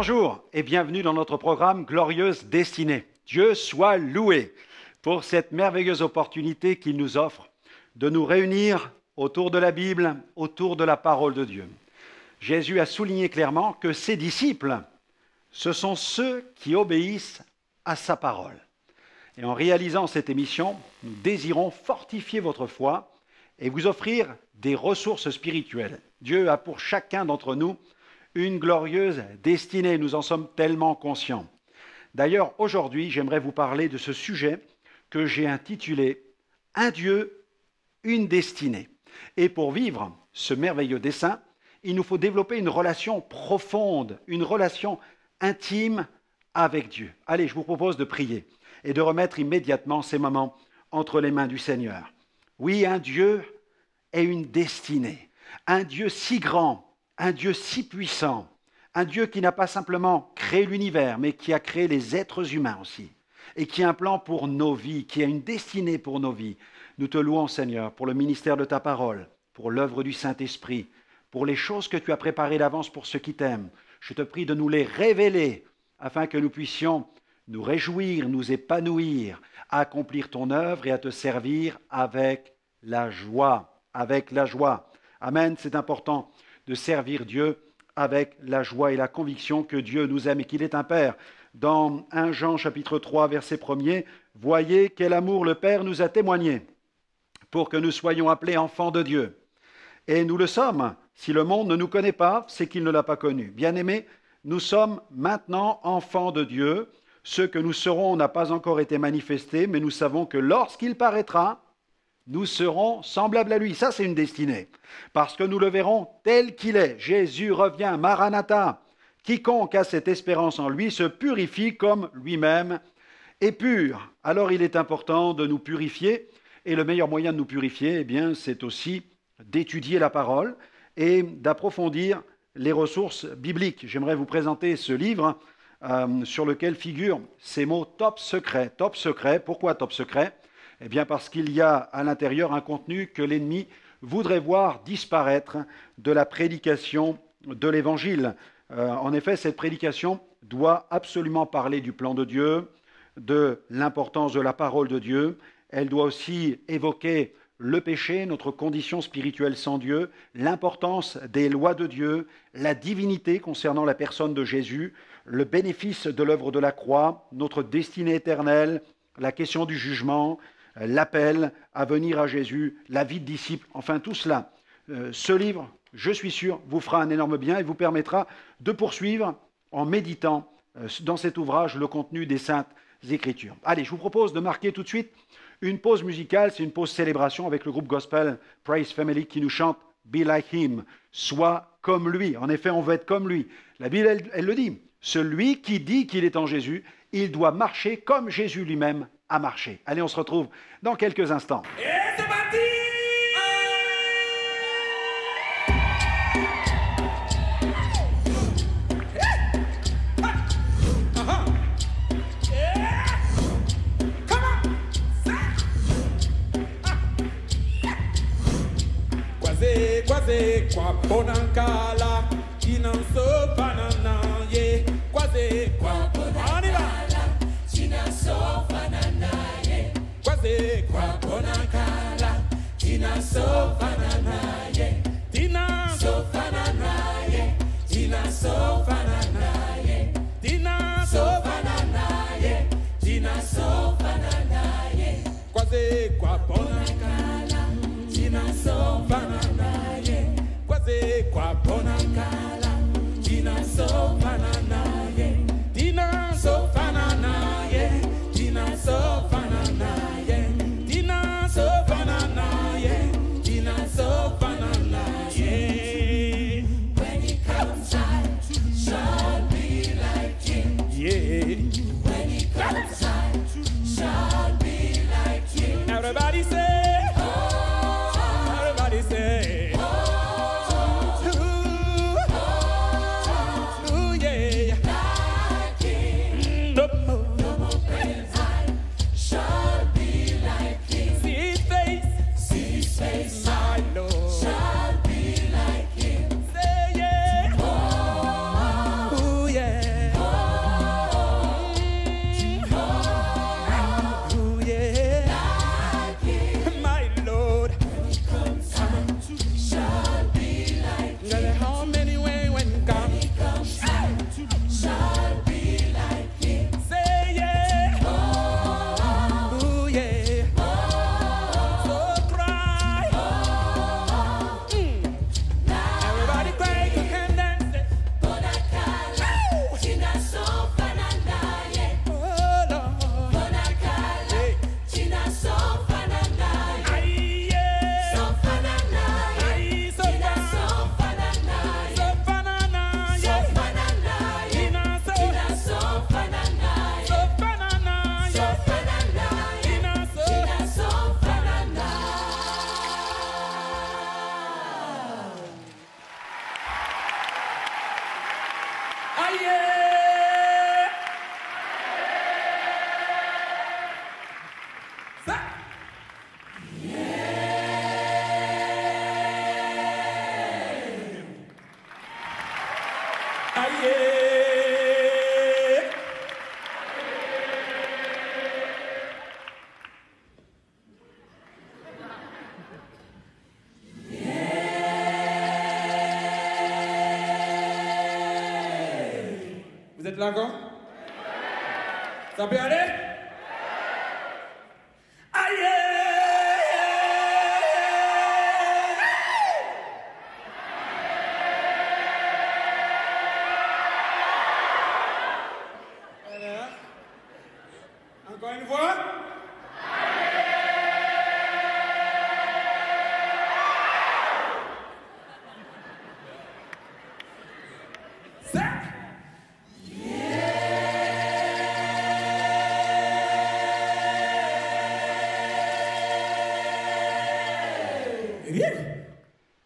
Bonjour et bienvenue dans notre programme Glorieuse Destinée. Dieu soit loué pour cette merveilleuse opportunité qu'il nous offre de nous réunir autour de la Bible, autour de la parole de Dieu. Jésus a souligné clairement que ses disciples, ce sont ceux qui obéissent à sa parole. Et en réalisant cette émission, nous désirons fortifier votre foi et vous offrir des ressources spirituelles. Dieu a pour chacun d'entre nous une glorieuse destinée, nous en sommes tellement conscients. D'ailleurs, aujourd'hui, j'aimerais vous parler de ce sujet que j'ai intitulé « Un Dieu, une destinée ». Et pour vivre ce merveilleux dessein, il nous faut développer une relation profonde, une relation intime avec Dieu. Allez, je vous propose de prier et de remettre immédiatement ces moments entre les mains du Seigneur. Oui, un Dieu et une destinée, un Dieu si grand, un Dieu si puissant, un Dieu qui n'a pas simplement créé l'univers, mais qui a créé les êtres humains aussi, et qui a un plan pour nos vies, qui a une destinée pour nos vies. Nous te louons, Seigneur, pour le ministère de ta parole, pour l'œuvre du Saint-Esprit, pour les choses que tu as préparées d'avance pour ceux qui t'aiment. Je te prie de nous les révéler, afin que nous puissions nous réjouir, nous épanouir, à accomplir ton œuvre et à te servir avec la joie, avec la joie. Amen, c'est important de servir Dieu avec la joie et la conviction que Dieu nous aime et qu'il est un Père. Dans 1 Jean chapitre 3, verset 1er, « Voyez quel amour le Père nous a témoigné pour que nous soyons appelés enfants de Dieu. Et nous le sommes. Si le monde ne nous connaît pas, c'est qu'il ne l'a pas connu. Bien-aimés, nous sommes maintenant enfants de Dieu. Ce que nous serons n'a pas encore été manifesté, mais nous savons que lorsqu'il paraîtra, nous serons semblables à lui. » Ça, c'est une destinée. Parce que nous le verrons tel qu'il est. Jésus revient, Maranatha. Quiconque a cette espérance en lui se purifie comme lui-même est pur. Alors, il est important de nous purifier. Et le meilleur moyen de nous purifier, eh bien, c'est aussi d'étudier la parole et d'approfondir les ressources bibliques. J'aimerais vous présenter ce livre sur lequel figurent ces mots « top secret ». Top secret, pourquoi top secret ? Eh bien parce qu'il y a à l'intérieur un contenu que l'ennemi voudrait voir disparaître de la prédication de l'Évangile. En effet, cette prédication doit absolument parler du plan de Dieu, de l'importance de la parole de Dieu. Elle doit aussi évoquer le péché, notre condition spirituelle sans Dieu, l'importance des lois de Dieu, la divinité concernant la personne de Jésus, le bénéfice de l'œuvre de la croix, notre destinée éternelle, la question du jugement, l'appel à venir à Jésus, la vie de disciple, enfin tout cela. Ce livre, je suis sûr, vous fera un énorme bien et vous permettra de poursuivre en méditant dans cet ouvrage le contenu des Saintes Écritures. Allez, je vous propose de marquer tout de suite une pause musicale, c'est une pause célébration avec le groupe gospel Praise Family qui nous chante « Be like him », sois comme lui. En effet, on veut être comme lui. La Bible, elle le dit, celui qui dit qu'il est en Jésus, il doit marcher comme Jésus lui-même a marché. Allez, on se retrouve dans quelques instants. Et c'est parti! Quase kwa ponankala inanso banana ye quase kwa ponankala inanso banana ye quase kwa ponankala inanso banana ye inanso banana ye inanso banana ye inanso banana ye inanso banana ye quase kwa ponankala inanso banana kwa ponankala dina so banana ye dina so banana ye dina so banana ye dina so banana ye dina êtes là encore? Ça peut aller? Aïe! Voilà. Encore une fois?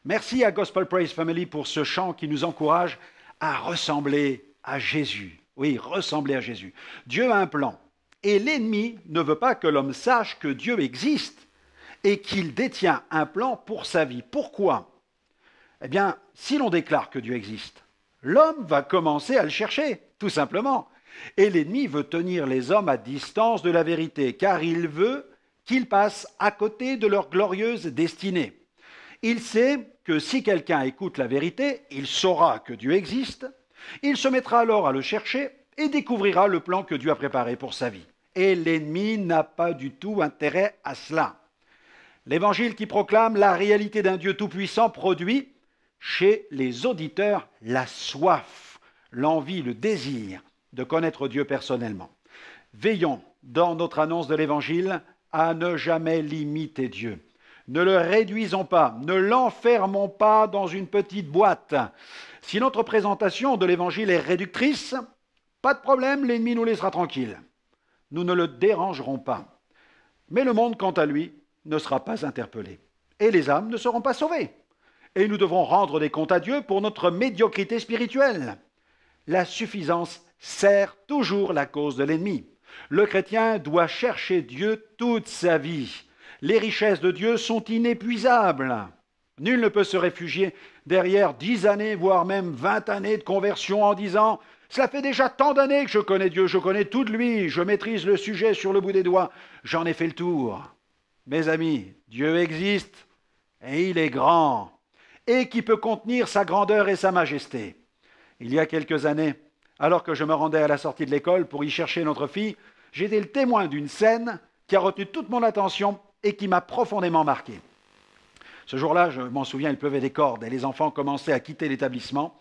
Merci à Gospel Praise Family pour ce chant qui nous encourage à ressembler à Jésus. Oui, ressembler à Jésus. Dieu a un plan et l'ennemi ne veut pas que l'homme sache que Dieu existe et qu'il détient un plan pour sa vie. Pourquoi? Eh bien, si l'on déclare que Dieu existe, l'homme va commencer à le chercher, tout simplement. Et l'ennemi veut tenir les hommes à distance de la vérité, car il veut qu'ils passent à côté de leur glorieuse destinée. Il sait que si quelqu'un écoute la vérité, il saura que Dieu existe, il se mettra alors à le chercher et découvrira le plan que Dieu a préparé pour sa vie. Et l'ennemi n'a pas du tout intérêt à cela. L'évangile qui proclame la réalité d'un Dieu tout-puissant produit chez les auditeurs la soif, l'envie, le désir de connaître Dieu personnellement. Veillons dans notre annonce de l'évangile à ne jamais limiter Dieu. Ne le réduisons pas, ne l'enfermons pas dans une petite boîte. Si notre présentation de l'évangile est réductrice, pas de problème, l'ennemi nous laissera tranquilles. Nous ne le dérangerons pas. Mais le monde, quant à lui, ne sera pas interpellé. Et les âmes ne seront pas sauvées. Et nous devrons rendre des comptes à Dieu pour notre médiocrité spirituelle. La suffisance sert toujours la cause de l'ennemi. Le chrétien doit chercher Dieu toute sa vie. Les richesses de Dieu sont inépuisables. Nul ne peut se réfugier derrière 10 années, voire même 20 années de conversion en disant « Cela fait déjà tant d'années que je connais Dieu, je connais tout de lui, je maîtrise le sujet sur le bout des doigts, j'en ai fait le tour. » Mes amis, Dieu existe et il est grand et qui peut contenir sa grandeur et sa majesté. Il y a quelques années, alors que je me rendais à la sortie de l'école pour y chercher notre fille, j'étais le témoin d'une scène qui a retenu toute mon attention et qui m'a profondément marqué. Ce jour-là, je m'en souviens, il pleuvait des cordes et les enfants commençaient à quitter l'établissement.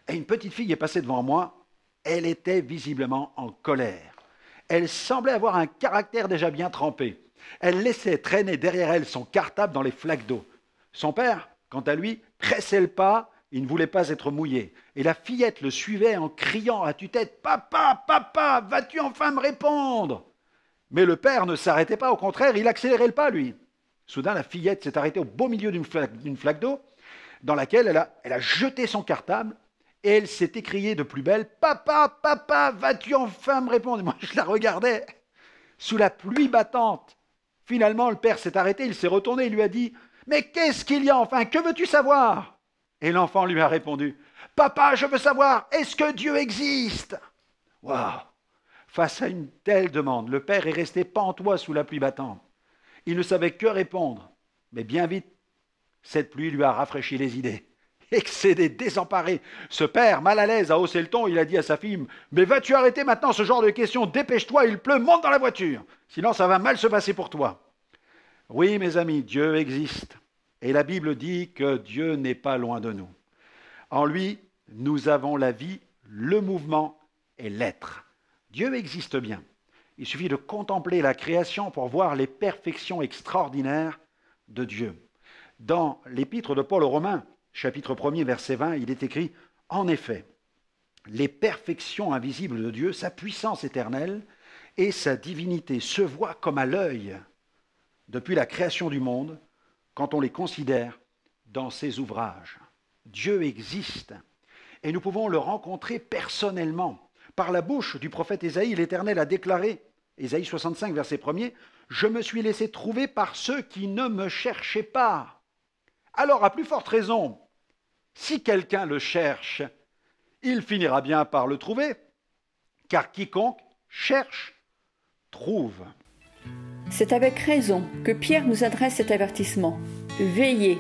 Et une petite fille est passée devant moi. Elle était visiblement en colère. Elle semblait avoir un caractère déjà bien trempé. Elle laissait traîner derrière elle son cartable dans les flaques d'eau. Son père, quant à lui, pressait le pas. Il ne voulait pas être mouillé. Et la fillette le suivait en criant à tue-tête « Papa, papa, vas-tu enfin me répondre ?» Mais le père ne s'arrêtait pas, au contraire, il accélérait le pas, lui. Soudain, la fillette s'est arrêtée au beau milieu d'une flaque d'eau, dans laquelle elle a jeté son cartable, et elle s'est écriée de plus belle « Papa, papa, vas-tu enfin me répondre ?» Et moi, je la regardais, sous la pluie battante. Finalement, le père s'est arrêté, il s'est retourné, il lui a dit « Mais qu'est-ce qu'il y a enfin? Que veux-tu savoir ?» Et l'enfant lui a répondu « Papa, je veux savoir, est-ce que Dieu existe ?» Waouh! Face à une telle demande, le père est resté pantois sous la pluie battante. Il ne savait que répondre, mais bien vite, cette pluie lui a rafraîchi les idées. Excédé, désemparé, ce père, mal à l'aise, a haussé le ton, il a dit à sa fille « Mais vas-tu arrêter maintenant ce genre de questions? Dépêche-toi, il pleut, monte dans la voiture, sinon ça va mal se passer pour toi. » Oui, mes amis, Dieu existe, et la Bible dit que Dieu n'est pas loin de nous. En lui, nous avons la vie, le mouvement et l'être. Dieu existe bien. Il suffit de contempler la création pour voir les perfections extraordinaires de Dieu. Dans l'épître de Paul aux Romains, chapitre 1er, verset 20, il est écrit « En effet, les perfections invisibles de Dieu, sa puissance éternelle et sa divinité se voient comme à l'œil depuis la création du monde quand on les considère dans ses ouvrages. » Dieu existe et nous pouvons le rencontrer personnellement. Par la bouche du prophète Ésaïe, l'Éternel a déclaré, Ésaïe 65, verset 1er, « Je me suis laissé trouver par ceux qui ne me cherchaient pas. » Alors, à plus forte raison, si quelqu'un le cherche, il finira bien par le trouver, car quiconque cherche, trouve. C'est avec raison que Pierre nous adresse cet avertissement. Veillez,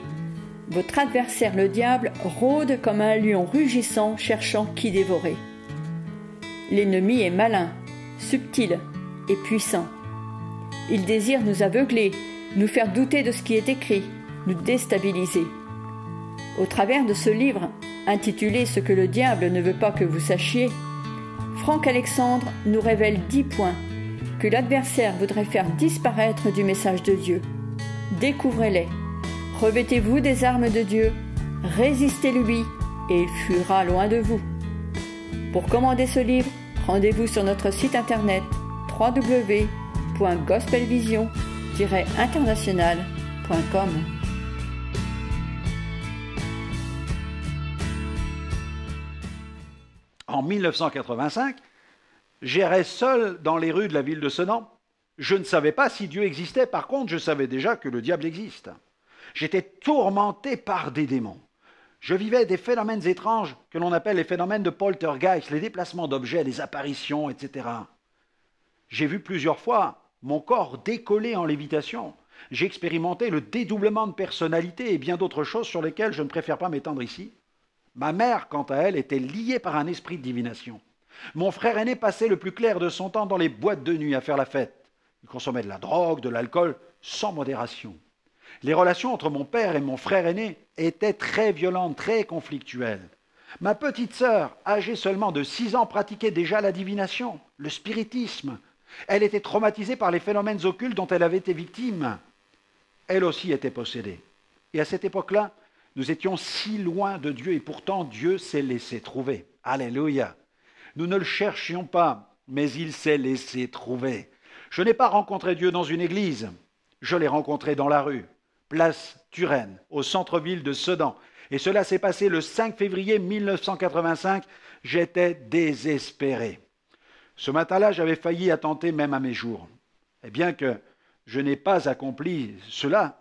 votre adversaire le diable rôde comme un lion rugissant cherchant qui dévorer. L'ennemi est malin, subtil et puissant. Il désire nous aveugler, nous faire douter de ce qui est écrit, nous déstabiliser. Au travers de ce livre, intitulé « Ce que le diable ne veut pas que vous sachiez », Franck Alexandre nous révèle 10 points que l'adversaire voudrait faire disparaître du message de Dieu. Découvrez-les. Revêtez-vous des armes de Dieu, résistez-lui et il fuira loin de vous. Pour commander ce livre, rendez-vous sur notre site internet www.gospelvision-international.com. En 1985, j'errais seul dans les rues de la ville de Sedan. Je ne savais pas si Dieu existait, par contre, je savais déjà que le diable existe. J'étais tourmenté par des démons. Je vivais des phénomènes étranges que l'on appelle les phénomènes de poltergeist, les déplacements d'objets, les apparitions, etc. J'ai vu plusieurs fois mon corps décoller en lévitation. J'ai expérimenté le dédoublement de personnalité et bien d'autres choses sur lesquelles je ne préfère pas m'étendre ici. Ma mère, quant à elle, était liée par un esprit de divination. Mon frère aîné passait le plus clair de son temps dans les boîtes de nuit à faire la fête. Il consommait de la drogue, de l'alcool, sans modération. Les relations entre mon père et mon frère aîné étaient très violentes, très conflictuelles. Ma petite sœur, âgée seulement de 6 ans, pratiquait déjà la divination, le spiritisme. Elle était traumatisée par les phénomènes occultes dont elle avait été victime. Elle aussi était possédée. Et à cette époque-là, nous étions si loin de Dieu et pourtant Dieu s'est laissé trouver. Alléluia. Nous ne le cherchions pas, mais il s'est laissé trouver. Je n'ai pas rencontré Dieu dans une église, je l'ai rencontré dans la rue, place Turenne, au centre-ville de Sedan. Et cela s'est passé le 5 février 1985. J'étais désespéré. Ce matin-là, j'avais failli attenter même à mes jours. Et bien que je n'ai pas accompli cela,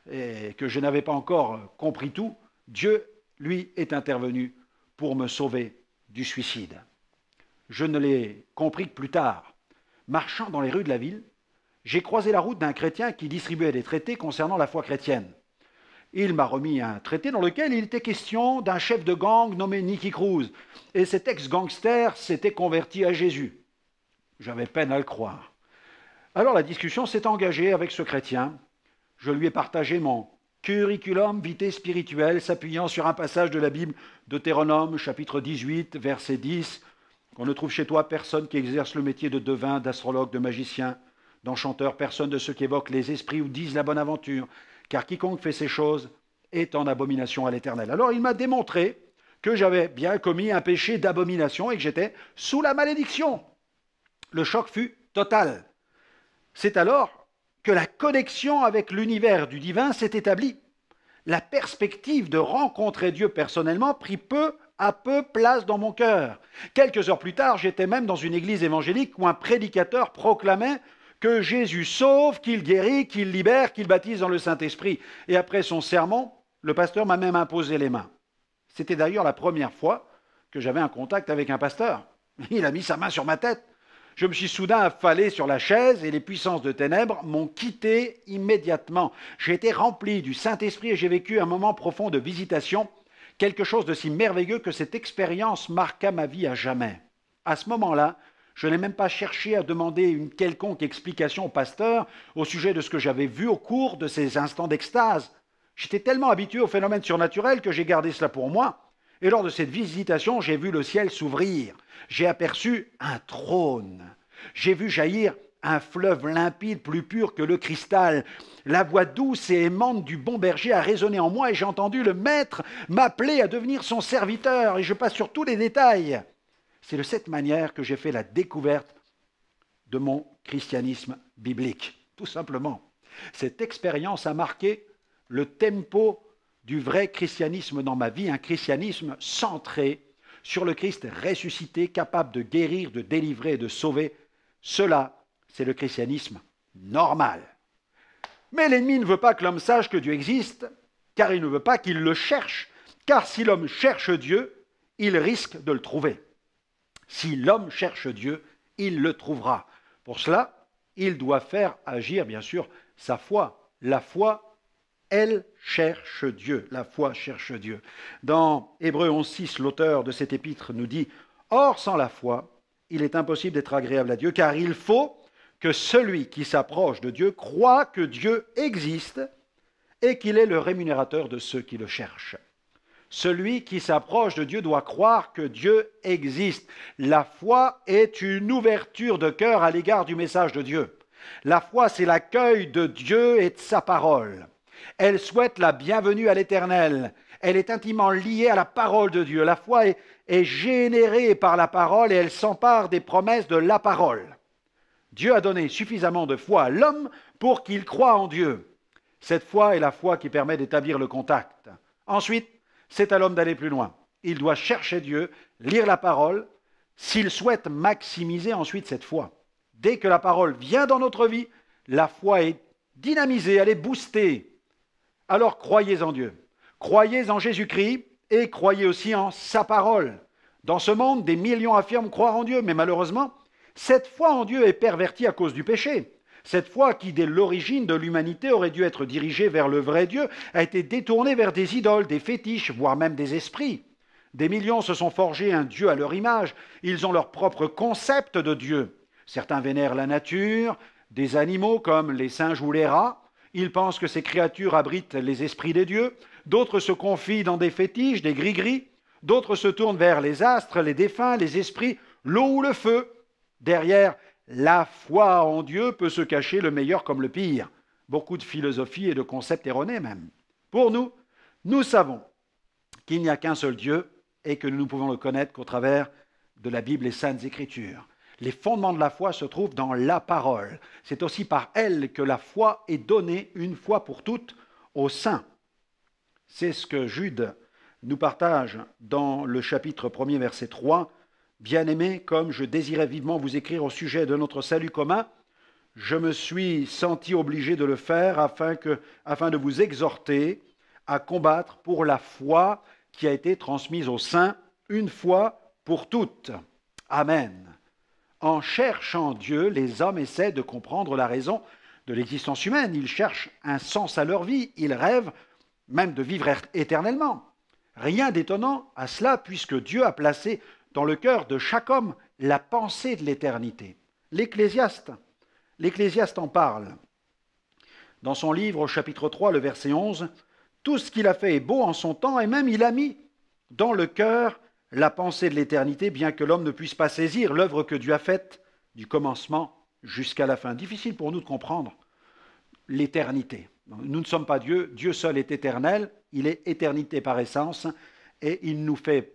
et que je n'avais pas encore compris tout, Dieu, lui, est intervenu pour me sauver du suicide. Je ne l'ai compris que plus tard. Marchant dans les rues de la ville, j'ai croisé la route d'un chrétien qui distribuait des traités concernant la foi chrétienne. Il m'a remis un traité dans lequel il était question d'un chef de gang nommé Nicky Cruz. Et cet ex-gangster s'était converti à Jésus. J'avais peine à le croire. Alors la discussion s'est engagée avec ce chrétien. Je lui ai partagé mon curriculum vitae spirituel s'appuyant sur un passage de la Bible, Deutéronome, chapitre 18, verset 10, qu'on ne trouve chez toi personne qui exerce le métier de devin, d'astrologue, de magicien, d'enchanteur, personne de ceux qui évoquent les esprits ou disent la bonne aventure, car quiconque fait ces choses est en abomination à l'Éternel. Alors il m'a démontré que j'avais bien commis un péché d'abomination et que j'étais sous la malédiction. Le choc fut total. C'est alors que la connexion avec l'univers du divin s'est établie. La perspective de rencontrer Dieu personnellement prit peu à peu place dans mon cœur. Quelques heures plus tard, j'étais même dans une église évangélique où un prédicateur proclamait que Jésus sauve, qu'il guérit, qu'il libère, qu'il baptise dans le Saint-Esprit. Et après son sermon, le pasteur m'a même imposé les mains. C'était d'ailleurs la première fois que j'avais un contact avec un pasteur. Il a mis sa main sur ma tête. Je me suis soudain affalé sur la chaise et les puissances de ténèbres m'ont quitté immédiatement. J'ai été rempli du Saint-Esprit et j'ai vécu un moment profond de visitation, quelque chose de si merveilleux que cette expérience marqua ma vie à jamais. À ce moment-là, je n'ai même pas cherché à demander une quelconque explication au pasteur au sujet de ce que j'avais vu au cours de ces instants d'extase. J'étais tellement habitué aux phénomènes surnaturels que j'ai gardé cela pour moi. Et lors de cette visitation, j'ai vu le ciel s'ouvrir. J'ai aperçu un trône. J'ai vu jaillir un fleuve limpide plus pur que le cristal. La voix douce et aimante du bon berger a résonné en moi et j'ai entendu le maître m'appeler à devenir son serviteur. Et je passe sur tous les détails. C'est de cette manière que j'ai fait la découverte de mon christianisme biblique, tout simplement. Cette expérience a marqué le tempo du vrai christianisme dans ma vie, un christianisme centré sur le Christ ressuscité, capable de guérir, de délivrer et de sauver. Cela, c'est le christianisme normal. Mais l'ennemi ne veut pas que l'homme sache que Dieu existe, car il ne veut pas qu'il le cherche. Car si l'homme cherche Dieu, il risque de le trouver. Si l'homme cherche Dieu, il le trouvera. Pour cela, il doit faire agir, bien sûr, sa foi. La foi, elle cherche Dieu. La foi cherche Dieu. Dans Hébreux 11.6, l'auteur de cet épître nous dit « Or, sans la foi, il est impossible d'être agréable à Dieu, car il faut que celui qui s'approche de Dieu croit que Dieu existe et qu'il est le rémunérateur de ceux qui le cherchent. Celui qui s'approche de Dieu doit croire que Dieu existe. La foi est une ouverture de cœur à l'égard du message de Dieu. La foi, c'est l'accueil de Dieu et de sa parole. Elle souhaite la bienvenue à l'Éternel. Elle est intimement liée à la parole de Dieu. La foi est générée par la parole et elle s'empare des promesses de la parole. Dieu a donné suffisamment de foi à l'homme pour qu'il croie en Dieu. Cette foi est la foi qui permet d'établir le contact. Ensuite, c'est à l'homme d'aller plus loin. Il doit chercher Dieu, lire la parole, s'il souhaite maximiser ensuite cette foi. Dès que la parole vient dans notre vie, la foi est dynamisée, elle est boostée. Alors croyez en Dieu, croyez en Jésus-Christ et croyez aussi en sa parole. Dans ce monde, des millions affirment croire en Dieu, mais malheureusement, cette foi en Dieu est pervertie à cause du péché. Cette foi qui, dès l'origine de l'humanité, aurait dû être dirigée vers le vrai Dieu, a été détournée vers des idoles, des fétiches, voire même des esprits. Des millions se sont forgés un Dieu à leur image. Ils ont leur propre concept de Dieu. Certains vénèrent la nature, des animaux comme les singes ou les rats. Ils pensent que ces créatures abritent les esprits des dieux. D'autres se confient dans des fétiches, des gris-gris. D'autres se tournent vers les astres, les défunts, les esprits, l'eau ou le feu. Derrière la foi en Dieu peut se cacher le meilleur comme le pire. Beaucoup de philosophies et de concepts erronés même. Pour nous, nous savons qu'il n'y a qu'un seul Dieu et que nous ne pouvons le connaître qu'au travers de la Bible et Saintes Écritures. Les fondements de la foi se trouvent dans la parole. C'est aussi par elle que la foi est donnée une fois pour toutes aux saints. C'est ce que Jude nous partage dans le chapitre 1er, verset 3. « Bien-aimés, comme je désirais vivement vous écrire au sujet de notre salut commun, je me suis senti obligé de le faire afin de vous exhorter à combattre pour la foi qui a été transmise aux saints une fois pour toutes. » Amen. En cherchant Dieu, les hommes essaient de comprendre la raison de l'existence humaine. Ils cherchent un sens à leur vie. Ils rêvent même de vivre éternellement. Rien d'étonnant à cela, puisque Dieu a placé dans le cœur de chaque homme la pensée de l'éternité. L'Ecclésiaste en parle. Dans son livre au chapitre 3, le verset 11, « Tout ce qu'il a fait est beau en son temps, et même il a mis dans le cœur la pensée de l'éternité, bien que l'homme ne puisse pas saisir l'œuvre que Dieu a faite du commencement jusqu'à la fin. » Difficile pour nous de comprendre l'éternité. Nous ne sommes pas Dieu, Dieu seul est éternel, il est éternité par essence, et il nous fait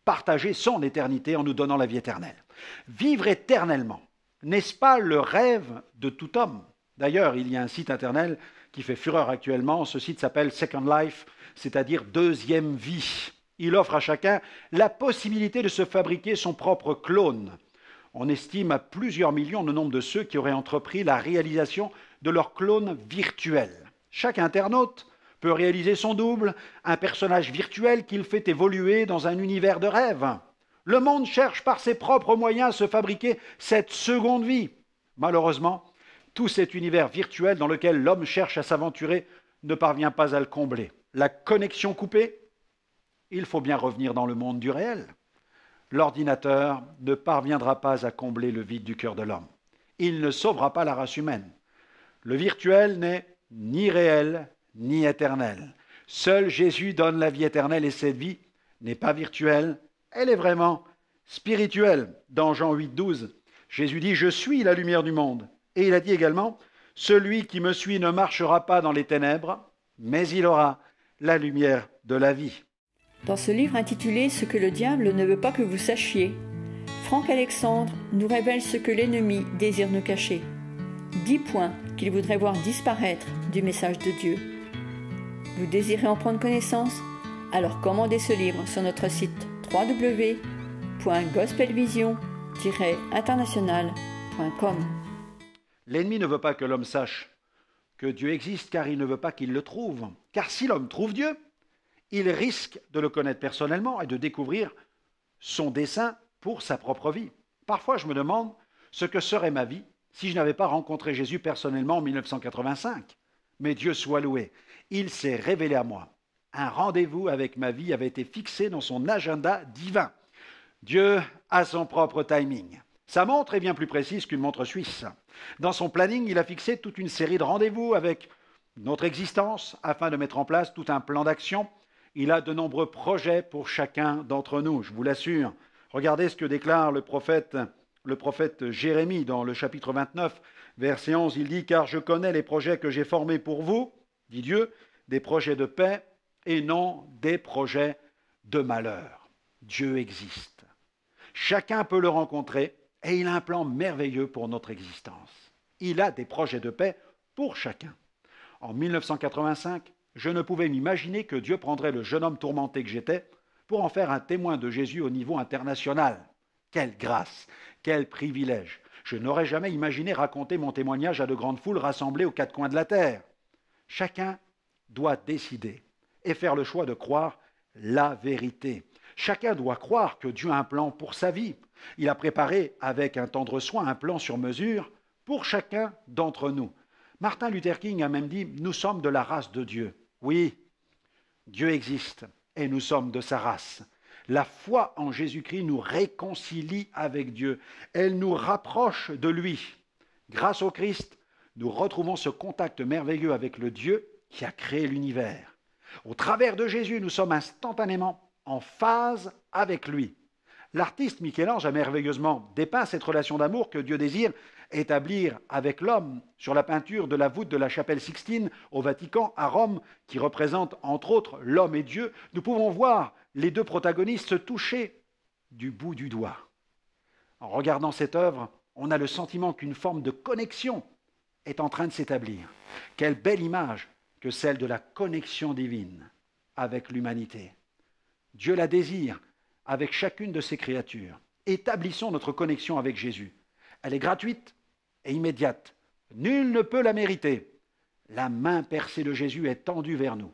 partager son éternité en nous donnant la vie éternelle. Vivre éternellement, n'est-ce pas le rêve de tout homme? D'ailleurs, il y a un site internet qui fait fureur actuellement, ce site s'appelle Second Life, c'est-à-dire deuxième vie. Il offre à chacun la possibilité de se fabriquer son propre clone. On estime à plusieurs millions le nombre de ceux qui auraient entrepris la réalisation de leur clone virtuel. Chaque internaute peut réaliser son double, un personnage virtuel qu'il fait évoluer dans un univers de rêve. Le monde cherche par ses propres moyens à se fabriquer cette seconde vie. Malheureusement, tout cet univers virtuel dans lequel l'homme cherche à s'aventurer ne parvient pas à le combler. La connexion coupée, il faut bien revenir dans le monde du réel. L'ordinateur ne parviendra pas à combler le vide du cœur de l'homme. Il ne sauvera pas la race humaine. Le virtuel n'est ni réel, ni éternel. Seul Jésus donne la vie éternelle et cette vie n'est pas virtuelle, elle est vraiment spirituelle. Dans Jean 8, 12, Jésus dit « Je suis la lumière du monde ». Et il a dit également « Celui qui me suit ne marchera pas dans les ténèbres, mais il aura la lumière de la vie ». Dans ce livre intitulé « Ce que le diable ne veut pas que vous sachiez », Franck Alexandre nous révèle ce que l'ennemi désire nous cacher. 10 points qu'il voudrait voir disparaître du message de Dieu. Vous désirez en prendre connaissance? Alors commandez ce livre sur notre site www.gospelvision-international.com. L'ennemi ne veut pas que l'homme sache que Dieu existe, car il ne veut pas qu'il le trouve. Car si l'homme trouve Dieu, il risque de le connaître personnellement et de découvrir son dessein pour sa propre vie. Parfois, je me demande ce que serait ma vie si je n'avais pas rencontré Jésus personnellement en 1985. Mais Dieu soit loué, il s'est révélé à moi. Un rendez-vous avec ma vie avait été fixé dans son agenda divin. Dieu a son propre timing. Sa montre est bien plus précise qu'une montre suisse. Dans son planning, il a fixé toute une série de rendez-vous avec notre existence afin de mettre en place tout un plan d'action. Il a de nombreux projets pour chacun d'entre nous, je vous l'assure. Regardez ce que déclare le prophète Jérémie dans le chapitre 29, verset 11. Il dit « Car je connais les projets que j'ai formés pour vous, dit Dieu, des projets de paix et non des projets de malheur. » Dieu existe. Chacun peut le rencontrer et il a un plan merveilleux pour notre existence. Il a des projets de paix pour chacun. En 1985, je ne pouvais m'imaginer que Dieu prendrait le jeune homme tourmenté que j'étais pour en faire un témoin de Jésus au niveau international. Quelle grâce, quel privilège. Je n'aurais jamais imaginé raconter mon témoignage à de grandes foules rassemblées aux quatre coins de la terre. Chacun doit décider et faire le choix de croire la vérité. Chacun doit croire que Dieu a un plan pour sa vie. Il a préparé avec un tendre soin un plan sur mesure pour chacun d'entre nous. Martin Luther King a même dit « Nous sommes de la race de Dieu ». Oui, Dieu existe et nous sommes de sa race. La foi en Jésus-Christ nous réconcilie avec Dieu. Elle nous rapproche de lui. Grâce au Christ, nous retrouvons ce contact merveilleux avec le Dieu qui a créé l'univers. Au travers de Jésus, nous sommes instantanément en phase avec lui. L'artiste Michel-Ange a merveilleusement dépeint cette relation d'amour que Dieu désire établir avec l'homme sur la peinture de la voûte de la chapelle Sixtine au Vatican, à Rome, qui représente entre autres l'homme et Dieu. Nous pouvons voir les deux protagonistes se toucher du bout du doigt. En regardant cette œuvre, on a le sentiment qu'une forme de connexion est en train de s'établir. Quelle belle image que celle de la connexion divine avec l'humanité. Dieu la désire avec chacune de ses créatures. Établissons notre connexion avec Jésus. Elle est gratuite et immédiate. Nul ne peut la mériter. La main percée de Jésus est tendue vers nous.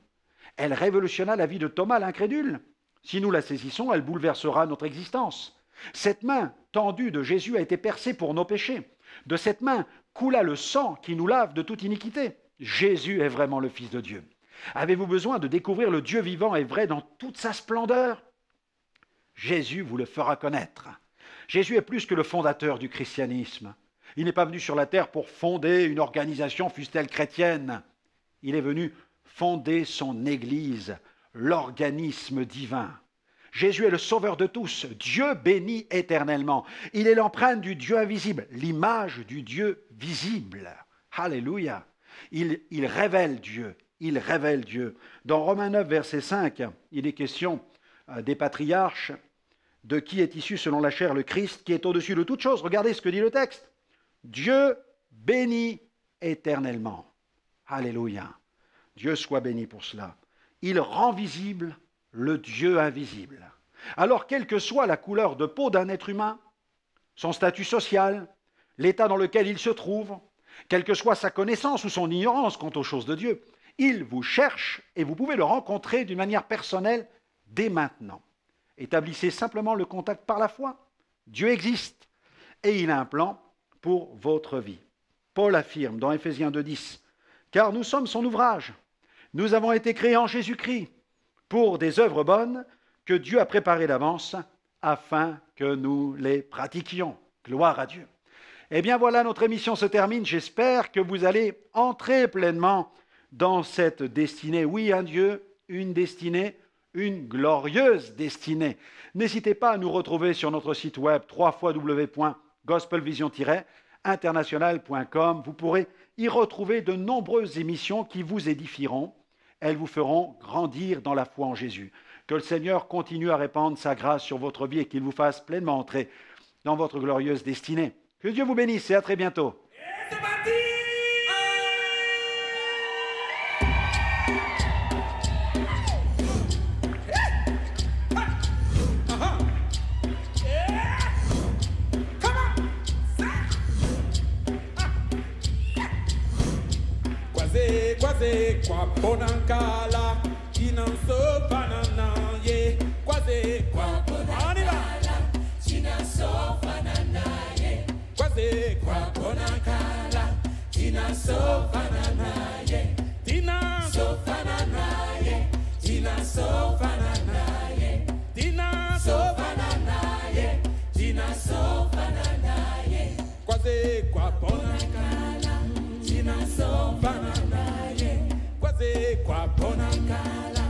Elle révolutionna la vie de Thomas l'incrédule. Si nous la saisissons, elle bouleversera notre existence. Cette main tendue de Jésus a été percée pour nos péchés. De cette main coula le sang qui nous lave de toute iniquité. Jésus est vraiment le Fils de Dieu. Avez-vous besoin de découvrir le Dieu vivant et vrai dans toute sa splendeur ? Jésus vous le fera connaître. Jésus est plus que le fondateur du christianisme. Il n'est pas venu sur la terre pour fonder une organisation, fût-elle chrétienne. Il est venu fonder son Église, l'organisme divin. Jésus est le sauveur de tous, Dieu béni éternellement. Il est l'empreinte du Dieu invisible, l'image du Dieu visible. Alléluia. Il révèle Dieu, il révèle Dieu. Dans Romains 9, verset 5, il est question des patriarches, de qui est issu selon la chair le Christ, qui est au-dessus de toute chose. Regardez ce que dit le texte. Dieu béni éternellement. Alléluia. Dieu soit béni pour cela. Il rend visible le Dieu invisible. Alors, quelle que soit la couleur de peau d'un être humain, son statut social, l'état dans lequel il se trouve, quelle que soit sa connaissance ou son ignorance quant aux choses de Dieu, il vous cherche et vous pouvez le rencontrer d'une manière personnelle dès maintenant. Établissez simplement le contact par la foi. Dieu existe et il a un plan pour votre vie. Paul affirme dans Éphésiens 2,10 « Car nous sommes son ouvrage. Nous avons été créés en Jésus-Christ pour des œuvres bonnes que Dieu a préparées d'avance afin que nous les pratiquions. » Gloire à Dieu. Eh bien voilà, notre émission se termine. J'espère que vous allez entrer pleinement dans cette destinée. Oui, un Dieu, une destinée, une glorieuse destinée. N'hésitez pas à nous retrouver sur notre site web www.gospelvision-international.com. Vous pourrez y retrouver de nombreuses émissions qui vous édifieront. Elles vous feront grandir dans la foi en Jésus. Que le Seigneur continue à répandre sa grâce sur votre vie et qu'il vous fasse pleinement entrer dans votre glorieuse destinée. Que Dieu vous bénisse et à très bientôt. C'est parti! Quase kwa ponankala chinanso banana ye quase kwa ponankala chinanso banana ye quase kwa ponankala chinanso banana ye chinanso banana ye chinanso banana ye chinanso banana ye chinanso banana kwa ponakala tina sofanana ye kwaze kwa ponakala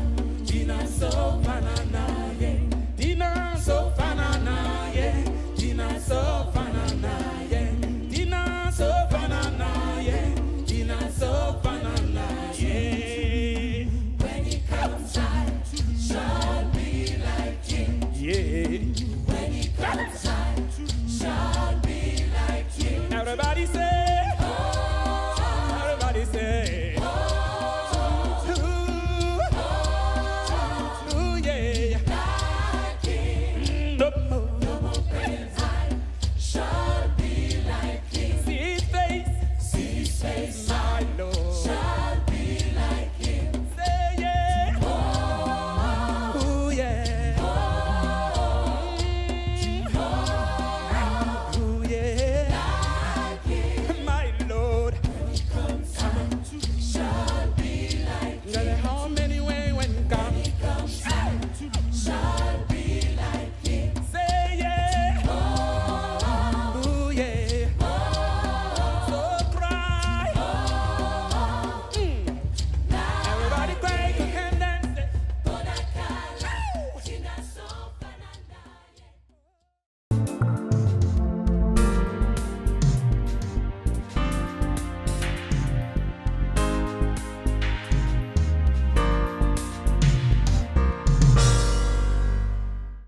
tina sofanana ye tina sofanana ye tina sofanana ye tina sofanana ye tina sofanana ye when he comes I shall be like him yeah